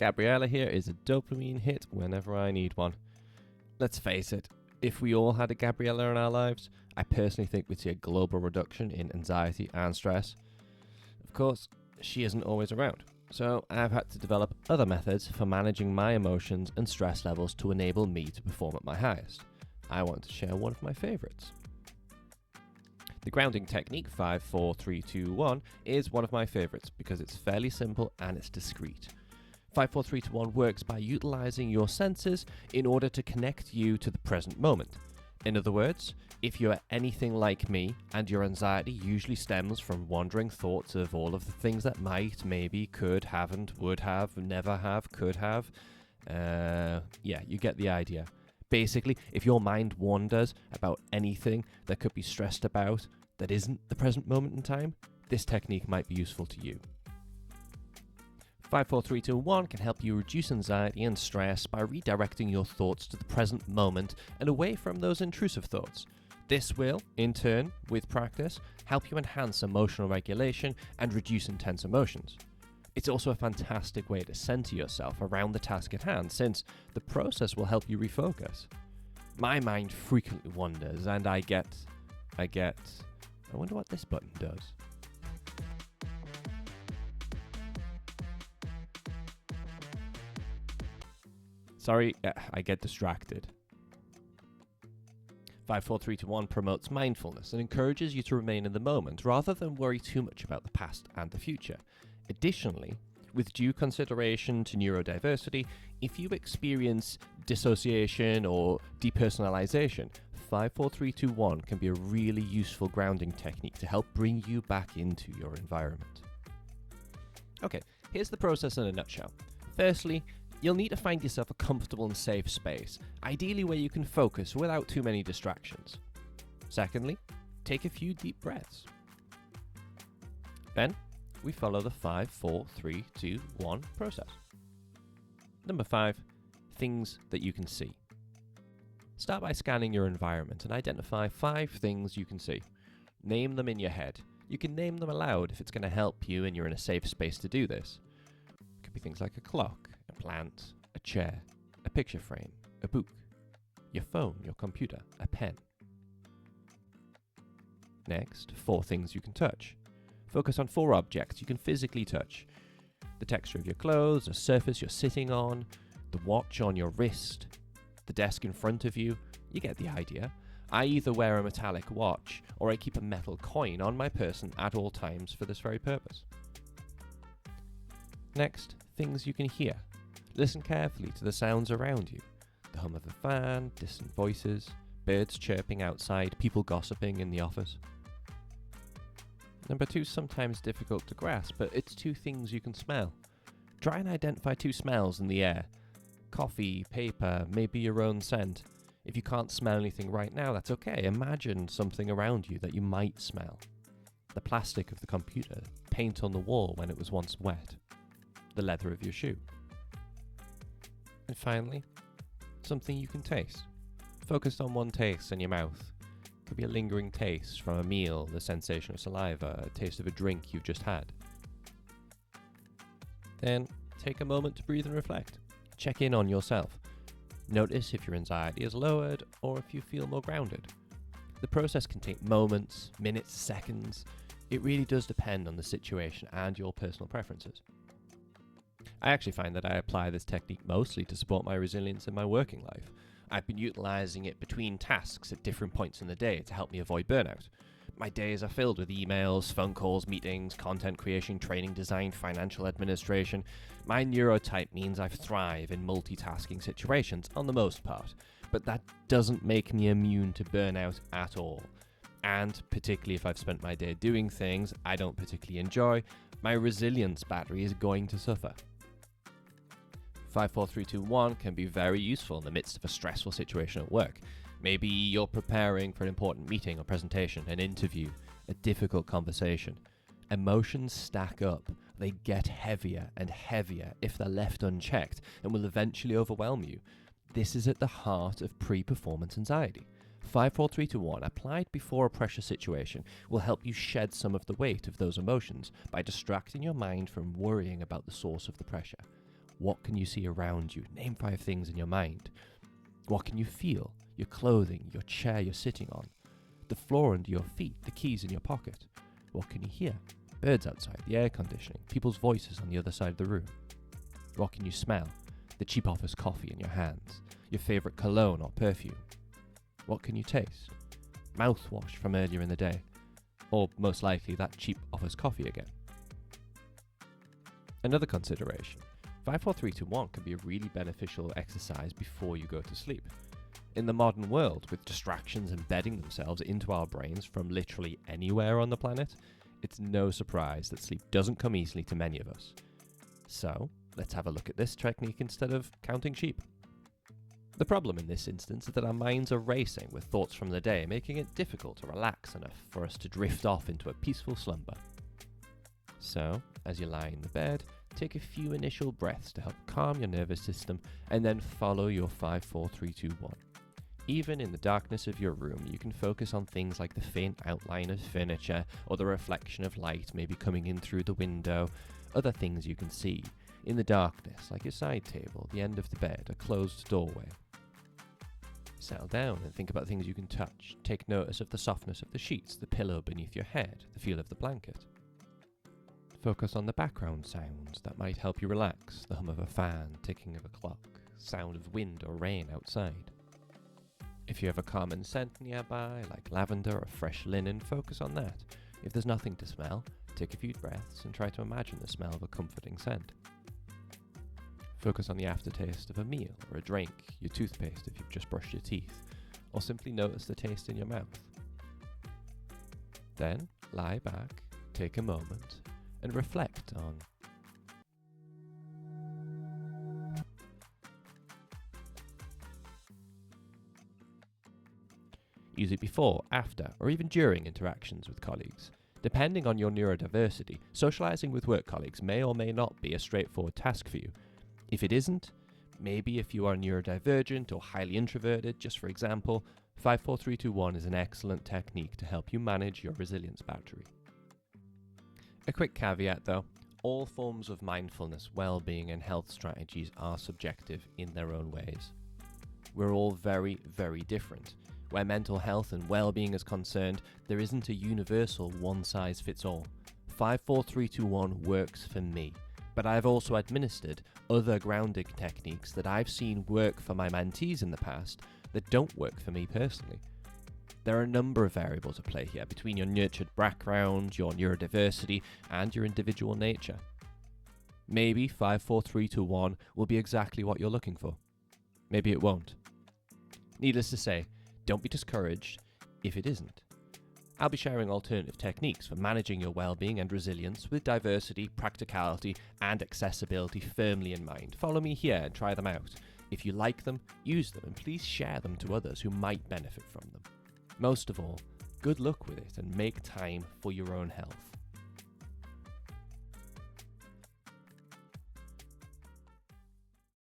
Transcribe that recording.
Gabriella here is a dopamine hit whenever I need one. Let's face it, if we all had a Gabriella in our lives, I personally think we'd see a global reduction in anxiety and stress. Of course, she isn't always around, so I've had to develop other methods for managing my emotions and stress levels to enable me to perform at my highest. I want to share one of my favourites. The grounding technique 5, 4, 3, 2, 1 is one of my favourites because it's fairly simple and it's discreet. 5, 4, 3, 2, 1 works by utilising your senses in order to connect you to the present moment. In other words, if you are anything like me and your anxiety usually stems from wandering thoughts of all of the things that might, maybe, could, haven't, would have, never have, could have, you get the idea. Basically, if your mind wanders about anything that could be stressed about that isn't the present moment in time, this technique might be useful to you. 5, 4, 3, 2, 1 can help you reduce anxiety and stress by redirecting your thoughts to the present moment and away from those intrusive thoughts. This will, in turn, with practice, help you enhance emotional regulation and reduce intense emotions. It's also a fantastic way to center yourself around the task at hand, since the process will help you refocus. My mind frequently wanders, and I wonder what this button does. Sorry, I get distracted. 5, 4, 3, 2, 1 promotes mindfulness and encourages you to remain in the moment rather than worry too much about the past and the future. Additionally, with due consideration to neurodiversity, if you experience dissociation or depersonalization, 5, 4, 3, 2, 1 can be a really useful grounding technique to help bring you back into your environment. Okay, here's the process in a nutshell. Firstly, you'll need to find yourself a comfortable and safe space, ideally where you can focus without too many distractions. Secondly, take a few deep breaths. Then, we follow the 5, 4, 3, 2, 1 process. Number 5, things that you can see. Start by scanning your environment and identify 5 things you can see. Name them in your head. You can name them aloud if it's going to help you and you're in a safe space to do this. It could be things like a clock, a plant, a chair, a picture frame, a book, your phone, your computer, a pen. Next, 4 things you can touch. Focus on 4 objects you can physically touch. The texture of your clothes, a surface you're sitting on, the watch on your wrist, the desk in front of you. You get the idea. I either wear a metallic watch or I keep a metal coin on my person at all times for this very purpose. Next, things you can hear. Listen carefully to the sounds around you. The hum of a fan, distant voices, birds chirping outside, people gossiping in the office. Number 2 is sometimes difficult to grasp, but it's 2 things you can smell. Try and identify 2 smells in the air. Coffee, paper, maybe your own scent. If you can't smell anything right now, that's okay. Imagine something around you that you might smell. The plastic of the computer, paint on the wall when it was once wet, the leather of your shoe. And finally, something you can taste. Focus on one taste in your mouth. Could be a lingering taste from a meal, the sensation of saliva, a taste of a drink you've just had. Then take a moment to breathe and reflect. Check in on yourself. Notice if your anxiety is lowered or if you feel more grounded. The process can take moments, minutes, seconds. It really does depend on the situation and your personal preferences. I actually find that I apply this technique mostly to support my resilience in my working life. I've been utilising it between tasks at different points in the day to help me avoid burnout. My days are filled with emails, phone calls, meetings, content creation, training design, financial administration. My neurotype means I thrive in multitasking situations on the most part, but that doesn't make me immune to burnout at all. And particularly if I've spent my day doing things I don't particularly enjoy, my resilience battery is going to suffer. 5, 4, 3, 2, 1 can be very useful in the midst of a stressful situation at work. Maybe you're preparing for an important meeting or presentation, an interview, a difficult conversation. Emotions stack up. They get heavier and heavier if they're left unchecked and will eventually overwhelm you. This is at the heart of pre-performance anxiety. 5, 4, 3, 2, 1 applied before a pressure situation will help you shed some of the weight of those emotions by distracting your mind from worrying about the source of the pressure. What can you see around you? Name 5 things in your mind. What can you feel? Your clothing, your chair you're sitting on, the floor under your feet, the keys in your pocket. What can you hear? Birds outside, the air conditioning, people's voices on the other side of the room. What can you smell? The cheap office coffee in your hands, your favourite cologne or perfume. What can you taste? Mouthwash from earlier in the day, or most likely that cheap office coffee again. Another consideration, 5, 4, 3, 2, 1 can be a really beneficial exercise before you go to sleep. In the modern world, with distractions embedding themselves into our brains from literally anywhere on the planet, it's no surprise that sleep doesn't come easily to many of us. So, let's have a look at this technique instead of counting sheep. The problem in this instance is that our minds are racing with thoughts from the day, making it difficult to relax enough for us to drift off into a peaceful slumber. So, as you lie in the bed, take a few initial breaths to help calm your nervous system and then follow your 5, 4, 3, 2, 1. Even in the darkness of your room, you can focus on things like the faint outline of furniture or the reflection of light maybe coming in through the window, other things you can see in the darkness like your side table, the end of the bed, a closed doorway. Settle down and think about things you can touch. Take notice of the softness of the sheets, the pillow beneath your head, the feel of the blanket. Focus on the background sounds that might help you relax, the hum of a fan, ticking of a clock, sound of wind or rain outside. If you have a common scent nearby, like lavender or fresh linen, focus on that. If there's nothing to smell, take a few breaths and try to imagine the smell of a comforting scent. Focus on the aftertaste of a meal or a drink, your toothpaste if you've just brushed your teeth, or simply notice the taste in your mouth. Then, lie back, take a moment, and reflect on use it before, after, or even during interactions with colleagues. Depending on your neurodiversity, socializing with work colleagues may or may not be a straightforward task for you. If it isn't, maybe if you are neurodivergent or highly introverted, just for example, 5, 4, 3, 2, 1 is an excellent technique to help you manage your resilience battery. A quick caveat though, all forms of mindfulness, well-being and health strategies are subjective in their own ways. We're all very, very different. Where mental health and well-being is concerned, there isn't a universal one-size-fits-all. 5, 4, 3, 2, 1 works for me, but I've also administered other grounding techniques that I've seen work for my mentees in the past that don't work for me personally. There are a number of variables at play here between your nurtured background, your neurodiversity, and your individual nature. Maybe 5, 4, 3, 2, 1 will be exactly what you're looking for. Maybe it won't. Needless to say, don't be discouraged if it isn't. I'll be sharing alternative techniques for managing your well-being and resilience with diversity, practicality, and accessibility firmly in mind. Follow me here and try them out. If you like them, use them, and please share them to others who might benefit from them. Most of all, good luck with it and make time for your own health.